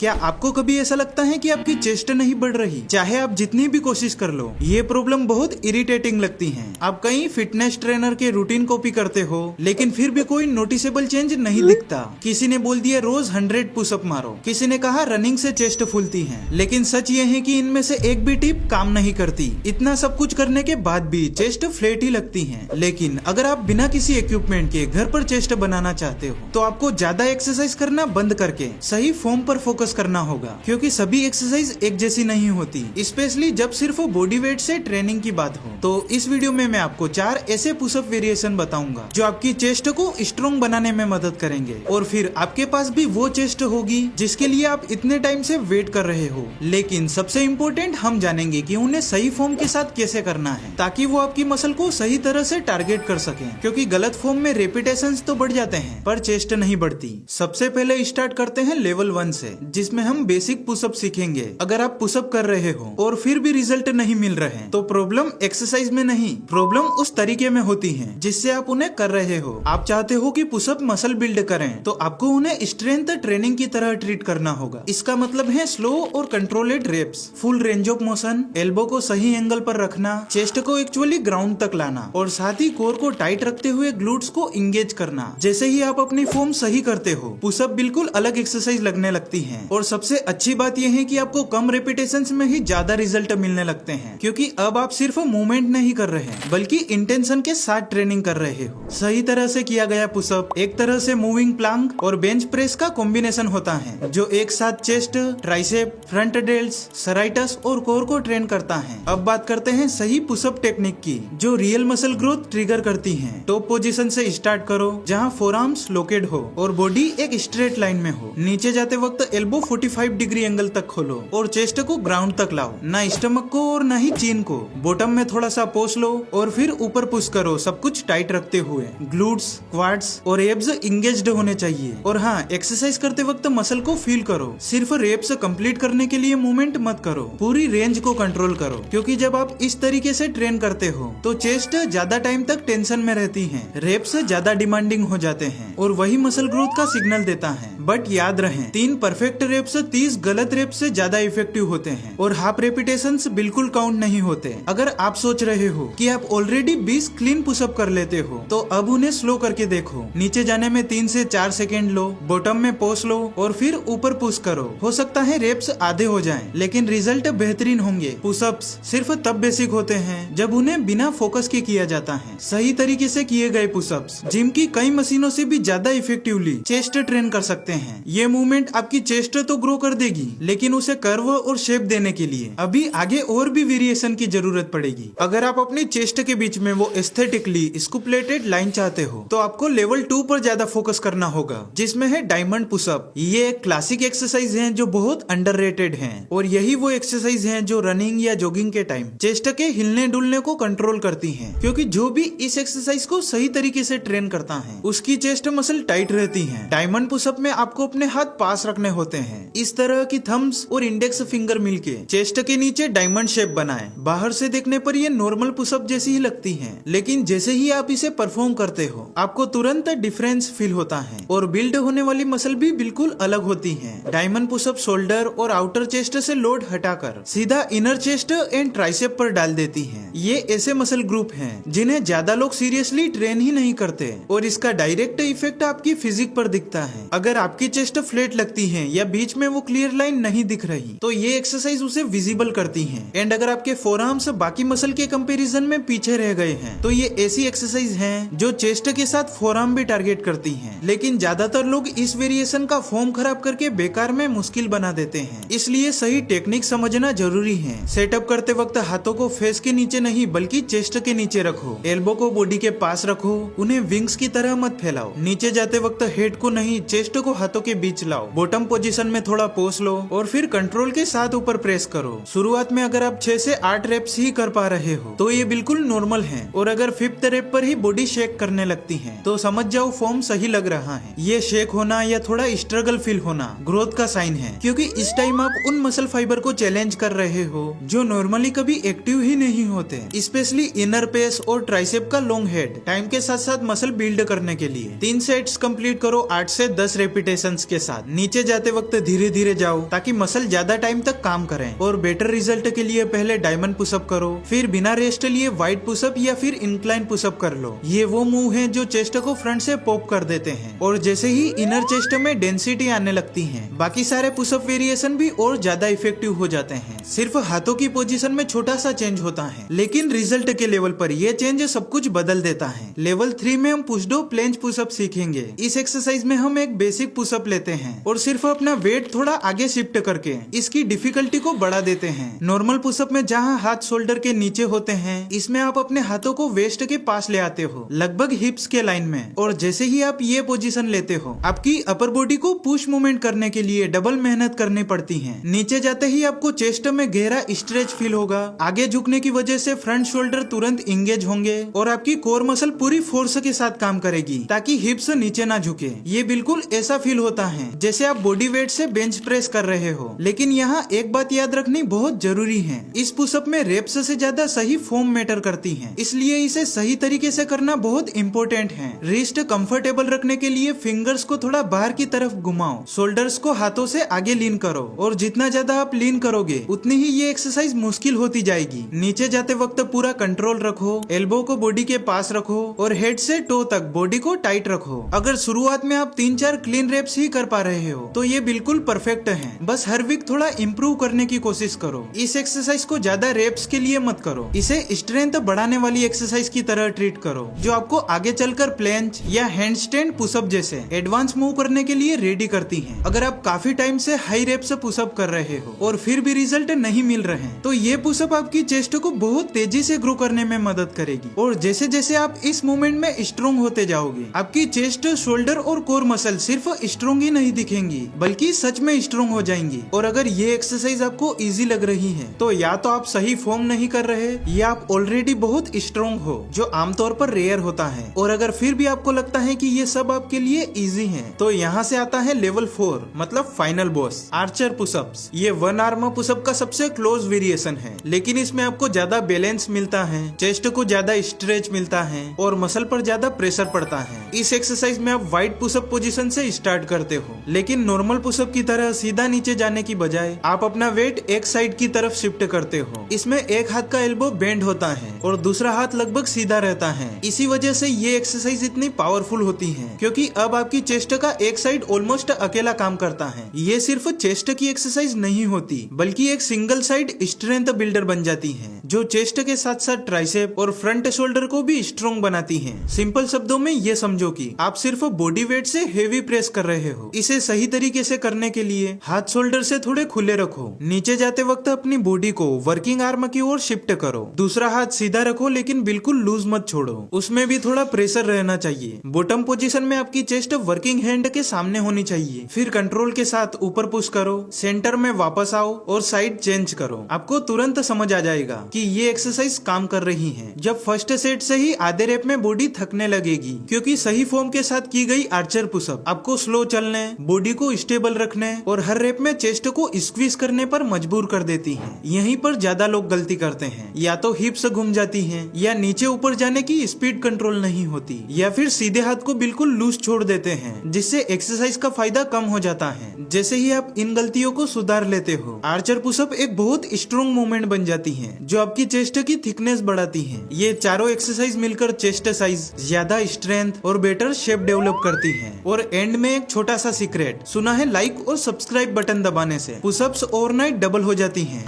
क्या आपको कभी ऐसा लगता है कि आपकी चेस्ट नहीं बढ़ रही, चाहे आप जितनी भी कोशिश कर लो? ये प्रॉब्लम बहुत इरिटेटिंग लगती है। आप कई फिटनेस ट्रेनर के रूटीन कॉपी करते हो, लेकिन फिर भी कोई नोटिसेबल चेंज नहीं दिखता। किसी ने बोल दिया रोज 100 पुशअप मारो, किसी ने कहा रनिंग से चेस्ट फूलती है, लेकिन सच ये है कि इनमें से एक भी टिप काम नहीं करती। इतना सब कुछ करने के बाद भी चेस्ट फ्लैट ही लगती है। लेकिन अगर आप बिना किसी इक्विपमेंट के घर पर चेस्ट बनाना चाहते हो, तो आपको ज्यादा एक्सरसाइज करना बंद करके सही फॉर्म पर फोकस करना होगा, क्योंकि सभी एक्सरसाइज एक जैसी नहीं होती, स्पेशली जब सिर्फ बॉडी वेट से ट्रेनिंग की बात हो। तो इस वीडियो में मैं आपको 4 ऐसे पुशअप वेरिएशन बताऊंगा जो आपकी चेस्ट को स्ट्रॉन्ग बनाने में मदद करेंगे, और फिर आपके पास भी वो चेस्ट होगी जिसके लिए आप इतने टाइम से वेट कर रहे हो। लेकिन सबसे इम्पोर्टेंट हम जानेंगे कि उन्हें सही फॉर्म के साथ कैसे करना है, ताकि वो आपकी मसल को सही तरह से टारगेट कर सके, क्योंकि गलत फॉर्म में रेपिटेशंस तो बढ़ जाते हैं पर चेस्ट नहीं बढ़ती। सबसे पहले स्टार्ट करते हैं लेवल 1 से, जिसमें हम बेसिक पुशअप सीखेंगे। अगर आप पुशअप कर रहे हो और फिर भी रिजल्ट नहीं मिल रहे, तो प्रॉब्लम एक्सरसाइज में नहीं, प्रॉब्लम उस तरीके में होती है जिससे आप उन्हें कर रहे हो। आप चाहते हो कि पुशअप मसल बिल्ड करें, तो आपको उन्हें स्ट्रेंथ ट्रेनिंग की तरह ट्रीट करना होगा। इसका मतलब है स्लो और controlled reps, full range of motion, elbow को सही एंगल पर रखना, चेस्ट को एक्चुअली ग्राउंड तक लाना, और साथ ही कोर को टाइट रखते हुए ग्लूट्स को इंगेज करना। जैसे ही आप अपनी फॉर्म सही करते हो, पुशअप बिल्कुल अलग एक्सरसाइज लगने लगती है। और सबसे अच्छी बात यह है कि आपको कम रेपिटेशंस में ही ज्यादा रिजल्ट मिलने लगते हैं, क्योंकि अब आप सिर्फ मूवमेंट नहीं कर रहे हैं, बल्कि इंटेंशन के साथ ट्रेनिंग कर रहे हो। सही तरह से किया गया पुशअप एक तरह से मूविंग प्लांक और बेंच प्रेस का कॉम्बिनेशन होता है, जो एक साथ चेस्ट, ट्राइसेप, फ्रंट डेल्ट्स, सराइटस और कोर को ट्रेन करता है। अब बात करते हैं सही पुशअप टेक्निक की, जो रियल मसल ग्रोथ ट्रिगर करती है। टॉप पोजीशन से स्टार्ट करो, जहां फोरआर्म्स लोकेड हो और बॉडी एक स्ट्रेट लाइन में हो। नीचे जाते वक्त एल्बो 45 डिग्री एंगल तक खोलो और चेस्ट को ग्राउंड तक लाओ, ना स्टमक को और ना ही चीन को। बॉटम में थोड़ा सा पोस लो और फिर ऊपर पुश करो, सब कुछ टाइट रखते हुए। ग्लूट्स, क्वाड्स और एब्स इंगेज्ड होने चाहिए। और हाँ, एक्सरसाइज करते वक्त मसल को फील करो, सिर्फ रेप्स कंप्लीट करने के लिए मूवमेंट मत करो, पूरी रेंज को कंट्रोल करो, क्योंकि जब आप इस तरीके से ट्रेन करते हो तो चेस्ट ज्यादा टाइम तक टेंशन में रहती है, रेप्स ज्यादा डिमांडिंग हो जाते हैं, और वही मसल ग्रोथ का सिग्नल देता है। बट याद रहे, 3 परफेक्ट रेप्स 30 गलत रेप से ज्यादा इफेक्टिव होते हैं, और हाफ रेपिटेशंस बिल्कुल काउंट नहीं होते। अगर आप सोच रहे हो कि आप ऑलरेडी 20 क्लीन पुशअप कर लेते हो, तो अब उन्हें स्लो करके देखो। नीचे जाने में 3 से 4 सेकेंड लो, बॉटम में पोस लो और फिर ऊपर पुश करो। हो सकता है रेप्स आधे हो जाएं, लेकिन रिजल्ट बेहतरीन होंगे। पुशअप्स सिर्फ तब बेसिक होते हैं जब उन्हें बिना फोकस के किया जाता है। सही तरीके से किए गए पुशअप्स जिम की कई मशीनों से भी ज्यादा इफेक्टिवली चेस्ट ट्रेन कर सकते हैं। ये मूवमेंट आपकी चेस्ट तो ग्रो कर देगी, लेकिन उसे कर्व और शेप देने के लिए अभी आगे और भी वेरिएशन की जरूरत पड़ेगी। अगर आप अपनी चेस्ट के बीच में वो एस्थेटिकली स्कूपलेटेड लाइन चाहते हो, तो आपको लेवल 2 पर ज्यादा फोकस करना होगा, जिसमें है डायमंड पुशअप। ये एक क्लासिक एक्सरसाइज है जो बहुत अंडररेटेड है, और यही वो एक्सरसाइज है जो रनिंग या जॉगिंग के टाइम चेस्ट के हिलने डुलने को कंट्रोल करती है, क्योंकि जो भी इस एक्सरसाइज को सही तरीके से ट्रेन करता है, उसकी चेस्ट मसल टाइट रहती है। डायमंड पुशअप में आपको अपने हाथ पास रखने होते हैं, इस तरह की थम्स और इंडेक्स फिंगर मिलके चेस्ट के नीचे डायमंड शेप बनाएं। बाहर से देखने पर ये नॉर्मल पुशअप जैसी ही लगती है, लेकिन जैसे ही आप इसे परफॉर्म करते हो, आपको तुरंत डिफरेंस फील होता है, और बिल्ड होने वाली मसल भी बिल्कुल अलग होती है। डायमंड पुशअप शोल्डर और आउटर चेस्ट से लोड हटाकर सीधा इनर चेस्ट एंड ट्राइसेप पर डाल देती है। ये ऐसे मसल ग्रुप हैं जिन्हें ज्यादा लोग सीरियसली ट्रेन ही नहीं करते, और इसका डायरेक्ट इफेक्ट आपकी फिजिक पर दिखता है। अगर आपकी चेस्ट फ्लैट लगती है या बीच में वो क्लियर लाइन नहीं दिख रही, तो ये एक्सरसाइज उसे विजिबल करती है। एंड अगर आपके फोरआर्म्स बाकी मसल के कंपैरिजन में पीछे रह गए हैं, तो ये ऐसी एक्सरसाइज है जो चेस्ट के साथ फोरआर्म भी टारगेट करती है। लेकिन ज्यादातर लोग इस वेरिएशन का फॉर्म खराब करके बेकार में मुश्किल बना देते हैं, इसलिए सही टेक्निक समझना जरूरी है। सेटअप करते वक्त हाथों को फेस के नीचे नहीं, बल्कि चेस्ट के नीचे रखो। एल्बो को बॉडी के पास रखो, उन्हें विंग्स की तरह मत फैलाओ। नीचे जाते वक्त हेड को नहीं, चेस्ट को हाथों के बीच लाओ। बॉटम पोजीशन में थोड़ा पोस लो और फिर कंट्रोल के साथ ऊपर प्रेस करो। शुरुआत में अगर आप 6 से 8 रेप्स ही कर पा रहे हो, तो ये बिल्कुल नॉर्मल है, और अगर 5th रेप पर ही बॉडी शेक करने लगती है, तो समझ जाओ फॉर्म सही लग रहा है। ये शेक होना या थोड़ा स्ट्रगल फील होना ग्रोथ का साइन है, क्योंकि इस टाइम आप उन मसल फाइबर को चैलेंज कर रहे हो जो नॉर्मली कभी एक्टिव ही नहीं होते, स्पेशली इनर पेस और ट्राइसेप का लॉन्ग हेड। टाइम के साथ साथ मसल बिल्ड करने के लिए 3 सेट्स कंप्लीट करो 8 से 10 रेपिटेशंस के साथ। नीचे जाते वक्त वक्त धीरे धीरे जाओ ताकि मसल ज्यादा टाइम तक काम करें। और बेटर रिजल्ट के लिए पहले डायमंड पुशअप करो, फिर बिना रेस्ट लिए वाइड पुशअप या फिर इंक्लाइन पुशअप कर लो। ये वो मूव हैं जो चेस्ट को फ्रंट से पॉप कर देते हैं और जैसे ही इनर चेस्ट में डेंसिटी आने लगती है, बाकी सारे पुशअप वेरिएशन भी और ज्यादा इफेक्टिव हो जाते हैं। सिर्फ हाथों की पोजीशन में छोटा सा चेंज होता है, लेकिन रिजल्ट के लेवल पर यह चेंज सब कुछ बदल देता है। लेवल 3 में हम पुश डो प्लेंज पुशअप सीखेंगे। इस एक्सरसाइज में हम एक बेसिक पुशअप लेते हैं और सिर्फ अपना वेट थोड़ा आगे शिफ्ट करके इसकी डिफिकल्टी को बढ़ा देते हैं। नॉर्मल पुशअप में जहाँ हाथ शोल्डर के नीचे होते हैं, इसमें आप अपने हाथों को वेस्ट के पास ले आते हो, लगभग हिप्स के लाइन में। और जैसे ही आप ये पोजीशन लेते हो, आपकी अपर बॉडी को पुश मूवमेंट करने के लिए डबल मेहनत करनी पड़ती है। नीचे जाते ही आपको चेस्ट में गहरा स्ट्रेच फील होगा। आगे झुकने की वजह से फ्रंट शोल्डर तुरंत इंगेज होंगे और आपकी कोर मसल पूरी फोर्स के साथ काम करेगी ताकि हिप्स नीचे ना झुके। ये बिल्कुल ऐसा फील होता है जैसे आप बॉडी वेट से बेंच प्रेस कर रहे हो। लेकिन यहाँ एक बात याद रखनी बहुत जरूरी है, इस पुशअप में रेप्स से ज्यादा सही फॉर्म मैटर करती है, इसलिए इसे सही तरीके से करना बहुत इम्पोर्टेंट है। रिस्ट कंफर्टेबल रखने के लिए फिंगर्स को थोड़ा बाहर की तरफ घुमाओ, शोल्डर्स को हाथों से आगे लीन करो और जितना ज्यादा आप लीन करोगे उतनी ही ये एक्सरसाइज मुश्किल होती जाएगी। नीचे जाते वक्त पूरा कंट्रोल रखो, एल्बो को बॉडी के पास रखो और हेड से टो तक बॉडी को टाइट रखो। अगर शुरुआत में आप 3-4 क्लीन रेप्स ही कर पा रहे हो तो ये बिल्कुल परफेक्ट है। बस हर वीक थोड़ा इम्प्रूव करने की कोशिश करो। इस एक्सरसाइज को ज्यादा रेप्स के लिए मत करो, इसे स्ट्रेंथ बढ़ाने वाली एक्सरसाइज की तरह ट्रीट करो जो आपको आगे चलकर प्लेंज या हैंडस्टैंड पुशअप जैसे एडवांस मूव करने के लिए रेडी करती है। अगर आप काफी टाइम से हाई रेप्स पुशअप कर रहे हो और फिर भी रिजल्ट नहीं मिल रहे हैं, तो ये पुशअप आपकी चेस्ट को बहुत तेजी से ग्रो करने में मदद करेगी। और जैसे जैसे आप इस मूवमेंट में स्ट्रॉन्ग होते जाओगे, आपकी चेस्ट, शोल्डर और कोर मसल सिर्फ स्ट्रॉन्ग ही नहीं दिखेंगी बल्कि सच में स्ट्रॉन्ग हो जाएंगी। और अगर ये एक्सरसाइज आपको इजी लग रही है तो या तो आप सही फॉर्म नहीं कर रहे या आप ऑलरेडी बहुत स्ट्रॉन्ग हो, जो आमतौर पर रेयर होता है। और अगर फिर भी आपको लगता है कि ये सब आपके लिए इजी है, तो यहाँ से आता है लेवल 4 मतलब फाइनल बॉस, आर्चर पुशअप्स। ये वन आर्म पुशअप का सबसे क्लोज वेरिएशन है, लेकिन इसमें आपको ज्यादा बैलेंस मिलता है, चेस्ट को ज्यादा स्ट्रेच मिलता है और मसल पर ज्यादा प्रेशर पड़ता है। इस एक्सरसाइज में आप वाइड पुशअप पोजीशन से स्टार्ट करते हो, लेकिन नॉर्मल पुशअप की तरह सीधा नीचे जाने की बजाय आप अपना वेट एक साइड की तरफ शिफ्ट करते हो। इसमें एक हाथ का एल्बो बेंड होता है और दूसरा हाथ लगभग सीधा रहता है। इसी वजह से ये एक्सरसाइज इतनी पावरफुल होती है, क्योंकि अब आपकी चेस्ट का एक साइड ऑलमोस्ट अकेला काम करता है। ये सिर्फ चेस्ट की एक्सरसाइज नहीं होती, बल्कि एक सिंगल साइड स्ट्रेंथ बिल्डर बन जाती है, जो चेस्ट के साथ साथ ट्राइसेप और फ्रंट शोल्डर को भी स्ट्रॉन्ग बनाती है। सिंपल शब्दों में ये समझो कि आप सिर्फ बॉडी वेट से हेवी प्रेस कर रहे हो। इसे सही तरीके से करने के लिए हाथ शोल्डर से थोड़े खुले रखो। नीचे जाते वक्त अपनी बॉडी को वर्किंग आर्म की ओर शिफ्ट करो। दूसरा हाथ सीधा रखो, लेकिन बिल्कुल लूज मत छोड़ो, उसमें भी थोड़ा प्रेशर रहना चाहिए। बॉटम पोजीशन में आपकी चेस्ट वर्किंग हैंड के सामने होनी चाहिए। फिर कंट्रोल के साथ ऊपर पुश करो, सेंटर में वापस आओ और साइड चेंज करो। आपको तुरंत समझ आ जाएगा कि ये एक्सरसाइज काम कर रही है। जब फर्स्ट सेट से ही आधे रेप में बॉडी थकने लगेगी, क्योंकि सही फॉर्म के साथ की गई आर्चर पुशअप आपको स्लो चलने, बॉडी को स्टेबल रखने और हर रेप में चेस्ट को स्क्वीज करने पर मजबूर कर देती है। यहीं पर ज्यादा लोग गलती करते हैं, या तो हिप्स घूम जाती हैं, या नीचे ऊपर जाने की स्पीड कंट्रोल नहीं होती, या फिर सीधे हाथ को बिल्कुल लूज छोड़ देते हैं, जिससे एक्सरसाइज का फायदा कम हो जाता है। जैसे ही आप इन गलतियों को सुधार लेते हो, आर्चर पुशअप एक बहुत स्ट्रॉन्ग मूवमेंट बन जाती है, जो आपकी चेस्ट की थिकनेस बढ़ाती है। ये चारों एक्सरसाइज मिलकर चेस्ट साइज, ज्यादा स्ट्रेंथ और बेटर शेप डेवलप करती है। और एंड में एक छोटा सा सीक्रेट, सुना है लाइक और सब्सक्राइब बटन दबाने से पुशअप्स ओवरनाइट डबल हो जाती हैं।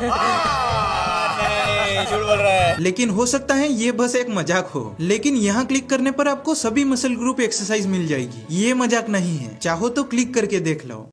झूठ बोल रहा है। लेकिन हो सकता है ये बस एक मजाक हो, लेकिन यहाँ क्लिक करने पर आपको सभी मसल ग्रुप एक्सरसाइज मिल जाएगी। ये मजाक नहीं है, चाहो तो क्लिक करके देख लो।